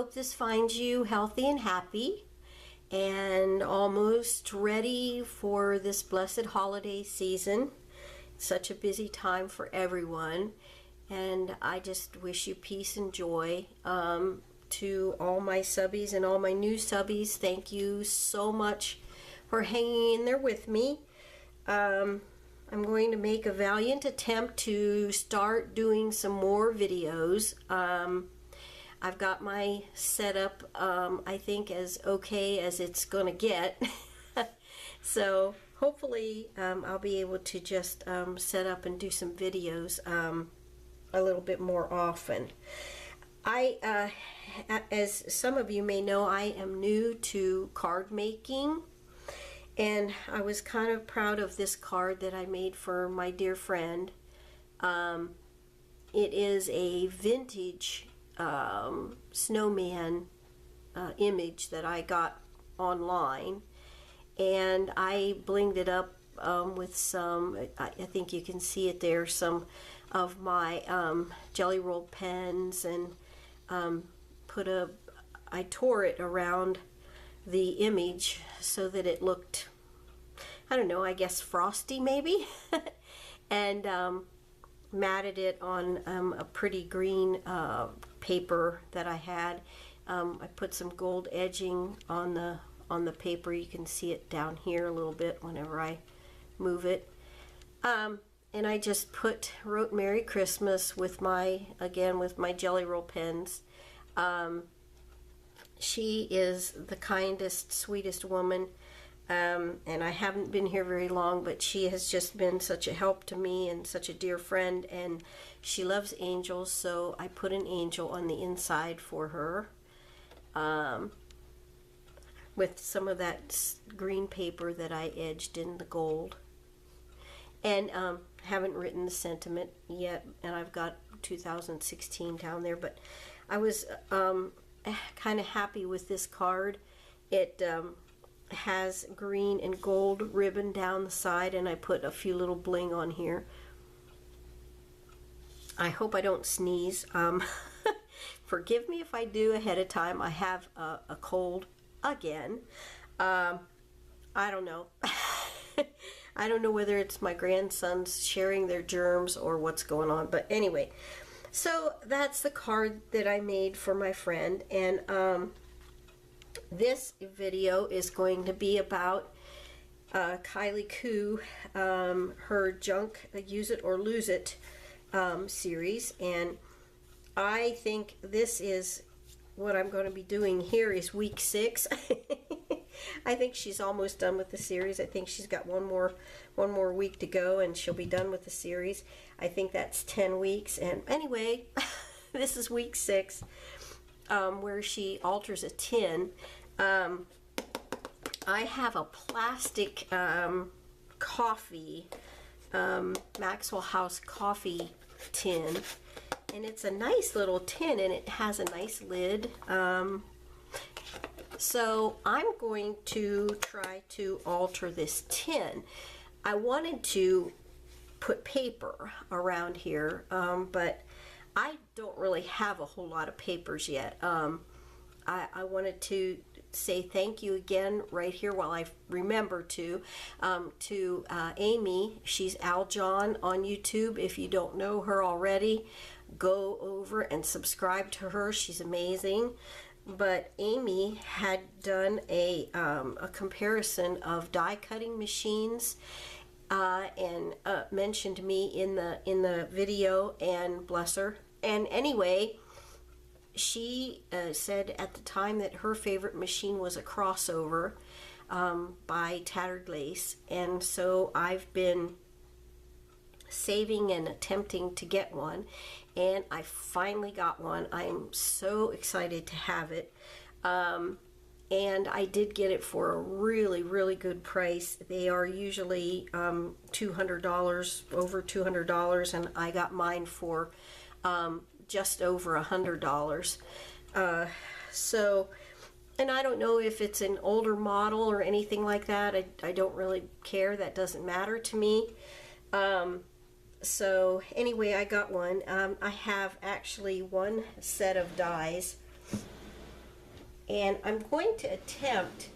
hope this finds you healthy and happy and almost ready for this blessed holiday season. It's such a busy time for everyone, and I just wish you peace and joy. To all my subbies and all my new subbies, thank you so much for hanging in there with me. I'm going to make a valiant attempt to start doing some more videos. I've got my setup, I think, as okay as it's going to get. So hopefully I'll be able to just set up and do some videos a little bit more often. As some of you may know, I am new to card making, and I was kind of proud of this card that I made for my dear friend. It is a vintage snowman image that I got online, and I blinged it up with some, I think you can see it there, some of my jelly roll pens, and I tore it around the image so that it looked, I don't know, I guess frosty maybe, and matted it on a pretty green paper that I had. I put some gold edging on the paper. You can see it down here a little bit whenever I move it. And I just wrote Merry Christmas with my jelly roll pens. She is the kindest, sweetest woman, and I haven't been here very long, but she has just been such a help to me and such a dear friend, and she loves angels, so I put an angel on the inside for her with some of that green paper that I edged in the gold. And haven't written the sentiment yet, and I've got 2016 down there, but I was kind of happy with this card. It has green and gold ribbon down the side, and I put a few little bling on here. I hope I don't sneeze. Forgive me if I do ahead of time. I have a cold again. I don't know. I don't know whether it's my grandsons sharing their germs or what's going on, but anyway, so that's the card that I made for my friend, and this video is going to be about Kylie Coo, her Junk Use It or Lose It series, and I think this is what I'm going to be doing here is week 6. I think she's almost done with the series. I think she's got one more week to go, and she'll be done with the series. I think that's 10 weeks. And anyway, this is week 6, where she alters a tin. I have a plastic coffee, Maxwell House coffee tin, and it's a nice little tin, and it has a nice lid. So I'm going to try to alter this tin. I wanted to put paper around here, but I don't really have a whole lot of papers yet. I wanted to say thank you again right here while I remember to Amy. She's Aljon on YouTube. If you don't know her already, go over and subscribe to her. She's amazing. But Amy had done a comparison of die cutting machines and mentioned me in the video, and bless her. And anyway, she said at the time that her favorite machine was a crossover by Tattered Lace, and so I've been saving and attempting to get one, and I finally got one. I'm so excited to have it, and I did get it for a really good price. They are usually $200, over $200, and I got mine for just over $100. So, and I don't know if it's an older model or anything like that. I don't really care. That doesn't matter to me. So anyway, I got one. I have actually one set of dies, And I'm going to attempt,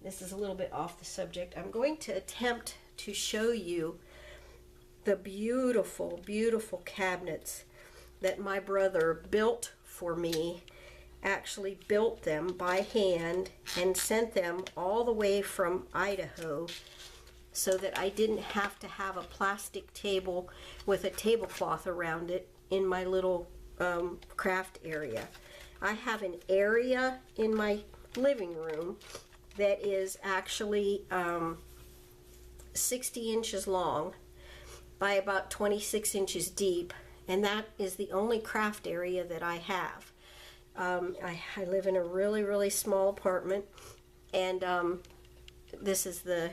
this is a little bit off the subject, I'm going to attempt to show you the beautiful, beautiful cabinets that my brother built for me. Actually built them by hand and sent them all the way from Idaho so that I didn't have to have a plastic table with a tablecloth around it in my little craft area. I have an area in my living room that is actually 60 inches long by about 26 inches deep, and that is the only craft area that I have. I live in a really, really small apartment, and this is the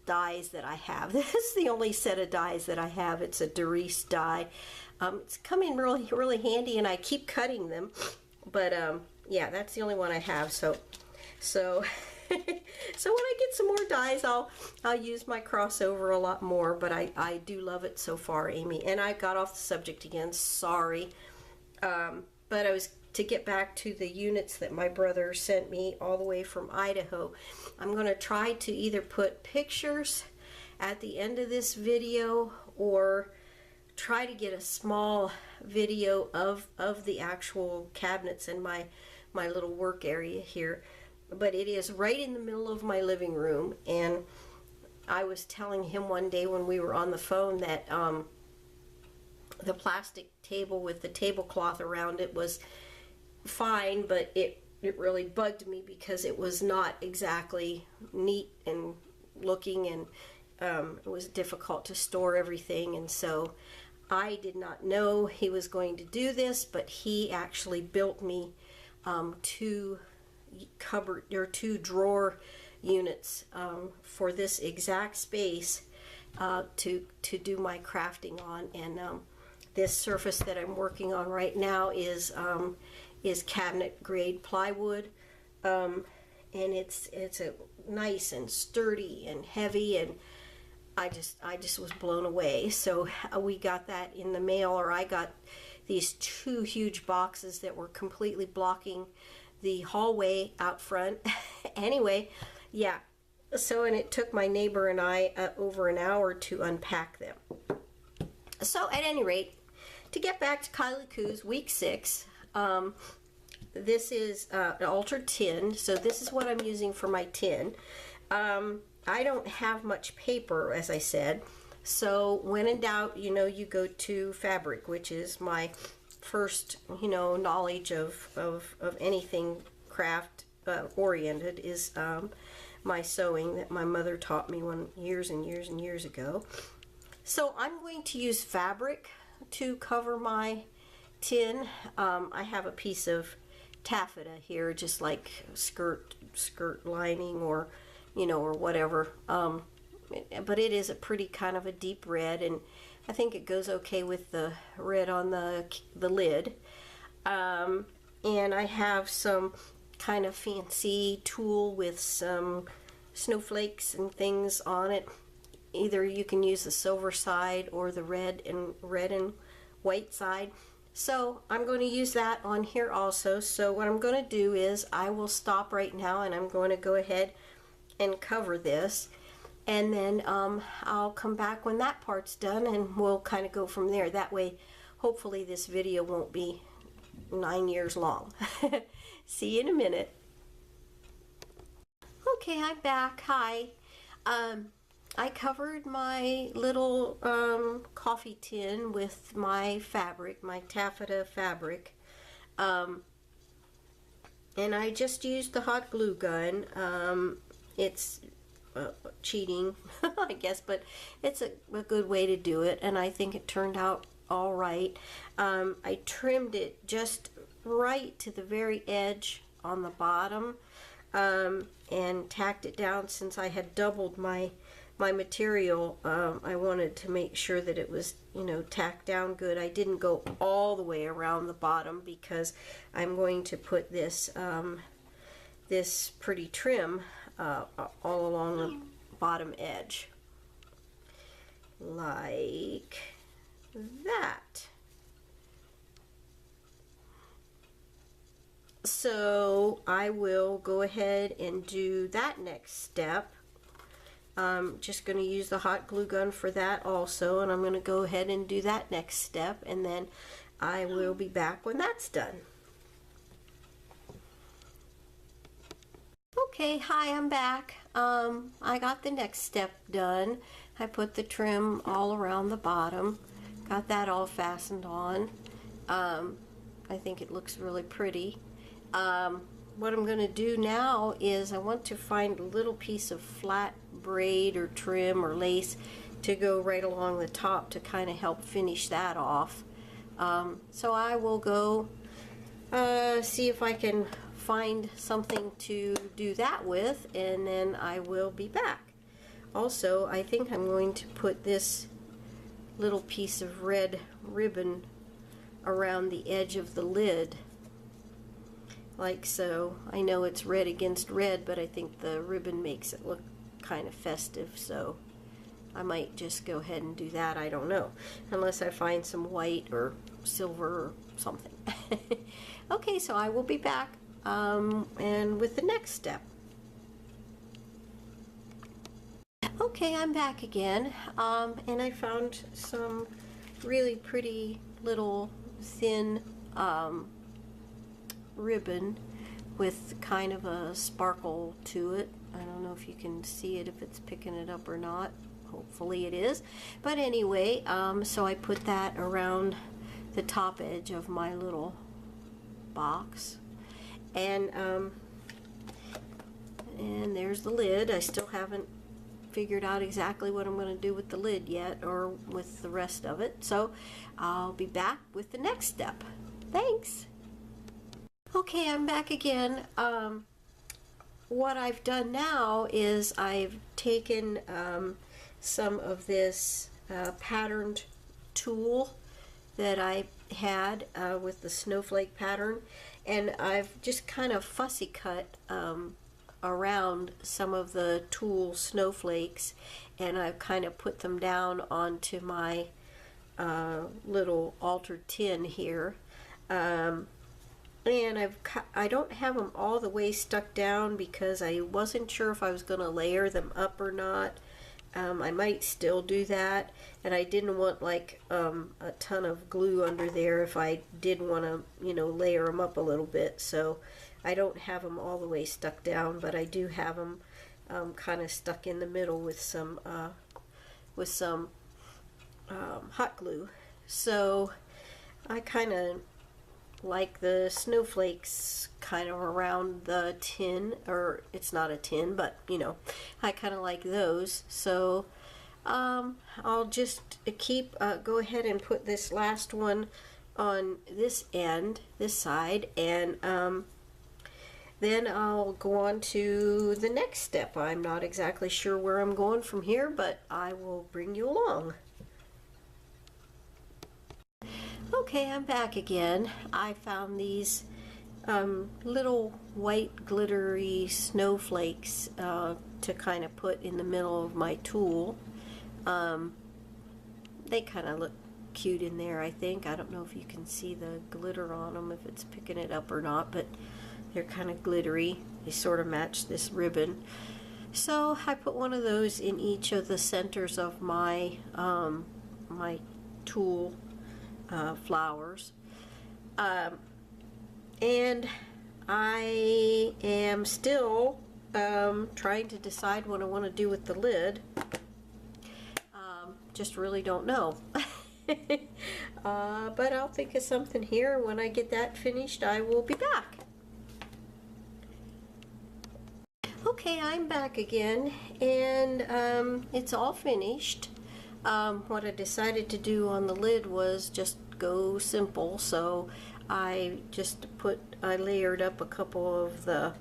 dies that I have. This is the only set of dies that I have. It's a Doris die. It's come in really, really handy, and I keep cutting them. But yeah, that's the only one I have. So when I get some more dies, I'll use my crossover a lot more. But I do love it so far, Amy. And I got off the subject again. Sorry. But I was to get back to the units that my brother sent me all the way from Idaho. I'm going to try to either put pictures at the end of this video or try to get a small video of the actual cabinets in my little work area here. But it is right in the middle of my living room, and I was telling him one day when we were on the phone that the plastic table with the tablecloth around it was fine, but it really bugged me because it was not exactly neat and looking, and it was difficult to store everything. And so I did not know he was going to do this, but he actually built me two cupboard or two drawer units for this exact space to do my crafting on. And this surface that I'm working on right now is cabinet grade plywood, and it's a nice and sturdy and heavy, and I just was blown away. So we got that in the mail, or I got these two huge boxes that were completely blocking the hallway out front. Anyway, yeah, so, and it took my neighbor and I over an hour to unpack them. So at any rate, to get back to Kylie Coo's week 6, this is an altered tin, so this is what I'm using for my tin. I don't have much paper, as I said, so when in doubt, you go to fabric, which is my first, knowledge of anything craft oriented, is my sewing that my mother taught me years and years and years ago. So I'm going to use fabric to cover my tin. I have a piece of taffeta here, just like skirt lining, or or whatever, but it is a pretty kind of a deep red, and I think it goes okay with the red on the lid. And I have some kind of fancy tulle with some snowflakes and things on it. Either you can use the silver side or the red and white side. So I'm going to use that on here also. So what I'm going to do is I will stop right now, and I'm going to go ahead and cover this, and then I'll come back when that part's done, and we'll kind of go from there. That way, hopefully this video won't be 9 years long. See you in a minute. Okay, I'm back. Hi. I covered my little coffee tin with my fabric, my taffeta fabric, and I just used the hot glue gun. It's cheating, I guess, but it's a good way to do it, and I think it turned out all right. I trimmed it just right to the very edge on the bottom, and tacked it down. Since I had doubled my material, I wanted to make sure that it was, tacked down good. I didn't go all the way around the bottom because I'm going to put this this pretty trim all along the bottom edge, like that. So I will go ahead and do that next step. I'm just going to use the hot glue gun for that also, and I'm going to go ahead and do that next step, and then I will be back when that's done. Okay, hi, I'm back. I got the next step done. I put the trim all around the bottom, got that all fastened on. I think it looks really pretty. What I'm going to do now is I want to find a little piece of flat braid or trim or lace to go right along the top to kind of help finish that off. So I will go see if I can find something to do that with, and then I will be back. Also, I think I'm going to put this little piece of red ribbon around the edge of the lid, like so. I know it's red against red, but I think the ribbon makes it look kind of festive, so I might just go ahead and do that. I don't know, unless I find some white or silver or something. Okay, so I will be back and with the next step. Okay, I'm back again, and I found some really pretty little thin ribbon with kind of a sparkle to it. I don't know if you can see it, if it's picking it up or not. Hopefully it is. But anyway, so I put that around the top edge of my little box, and there's the lid. I still haven't figured out exactly what I'm going to do with the lid yet, or with the rest of it, so I'll be back with the next step. Thanks. Okay, I'm back again. What I've done now is I've taken some of this patterned tulle that I had with the snowflake pattern, and I've just kind of fussy cut around some of the tulle snowflakes, and I've kind of put them down onto my little altered tin here. And I don't have them all the way stuck down because I wasn't sure if I was going to layer them up or not. I might still do that, and I didn't want like a ton of glue under there if I did want to, you know, layer them up a little bit. So I don't have them all the way stuck down, but I do have them kind of stuck in the middle with some hot glue. So I kind of like the snowflakes kind of around the tin, or it's not a tin, but you know, I kind of like those. So I'll just go ahead and put this last one on this end, this side, and then I'll go on to the next step. I'm not exactly sure where I'm going from here, but I will bring you along. Okay, I'm back again. I found these little white glittery snowflakes to kind of put in the middle of my tulle. They kind of look cute in there, I think. I don't know if you can see the glitter on them, if it's picking it up or not, but they're kind of glittery. They sort of match this ribbon. So I put one of those in each of the centers of my my tulle flowers, and I am still trying to decide what I want to do with the lid. Just really don't know. But I'll think of something here. When I get that finished, I will be back. Okay, I'm back again, and it's all finished. What I decided to do on the lid was just go simple, so I layered up a couple of the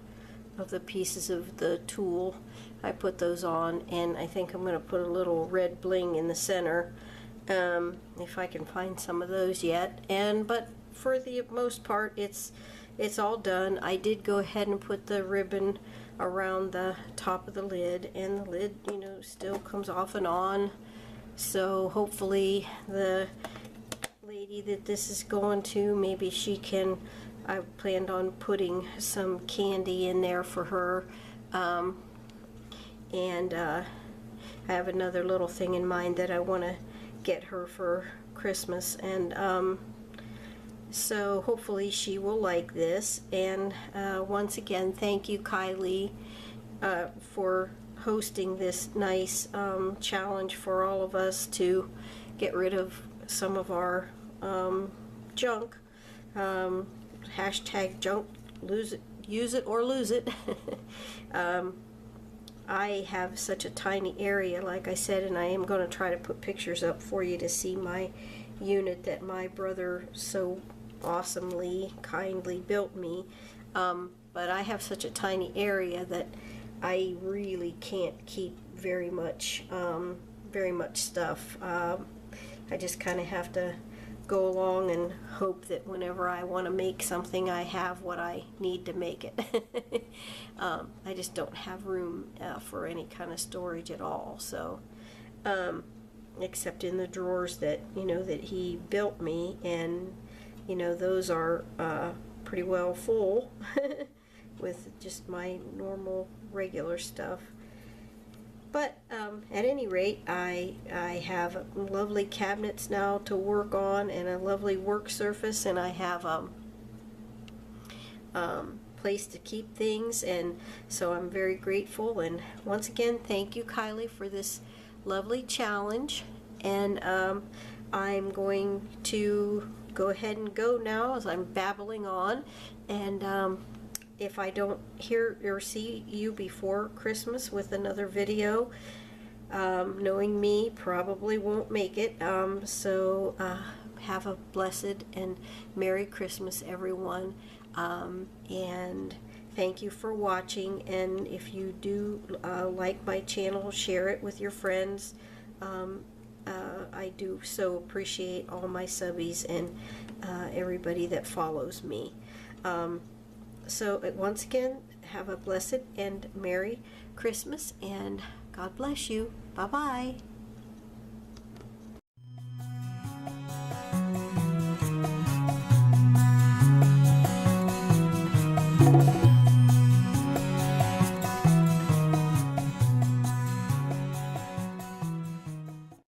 pieces of the tulle. I put those on, and I think I'm going to put a little red bling in the center, if I can find some of those yet. But for the most part, it's all done. I did go ahead and put the ribbon around the top of the lid, and the lid, you know, still comes off and on. So hopefully the lady that this is going to, maybe she can I planned on putting some candy in there for her, and I have another little thing in mind that I want to get her for Christmas, and so hopefully she will like this. And once again, thank you, Kylie, for hosting this nice challenge for all of us to get rid of some of our junk. Hashtag junk, use it or lose it. I have such a tiny area, like I said, and I am going to try to put pictures up for you to see my unit that my brother so awesomely, kindly built me. But I have such a tiny area that I really can't keep very much stuff. I just kind of have to go along and hope that whenever I want to make something, I have what I need to make it. I just don't have room for any kind of storage at all. So, except in the drawers that that he built me, and those are pretty well full with just my normal regular stuff. But at any rate, I have lovely cabinets now to work on and a lovely work surface, and I have place to keep things, and so I'm very grateful. And once again, thank you, Kylie, for this lovely challenge. And I'm going to go ahead and go now as I'm babbling on, and if I don't hear or see you before Christmas with another video, knowing me, probably won't make it. So have a blessed and Merry Christmas, everyone. And thank you for watching. And if you do like my channel, share it with your friends. I do so appreciate all my subbies and everybody that follows me. So once again, have a blessed and Merry Christmas, and God bless you. Bye-bye.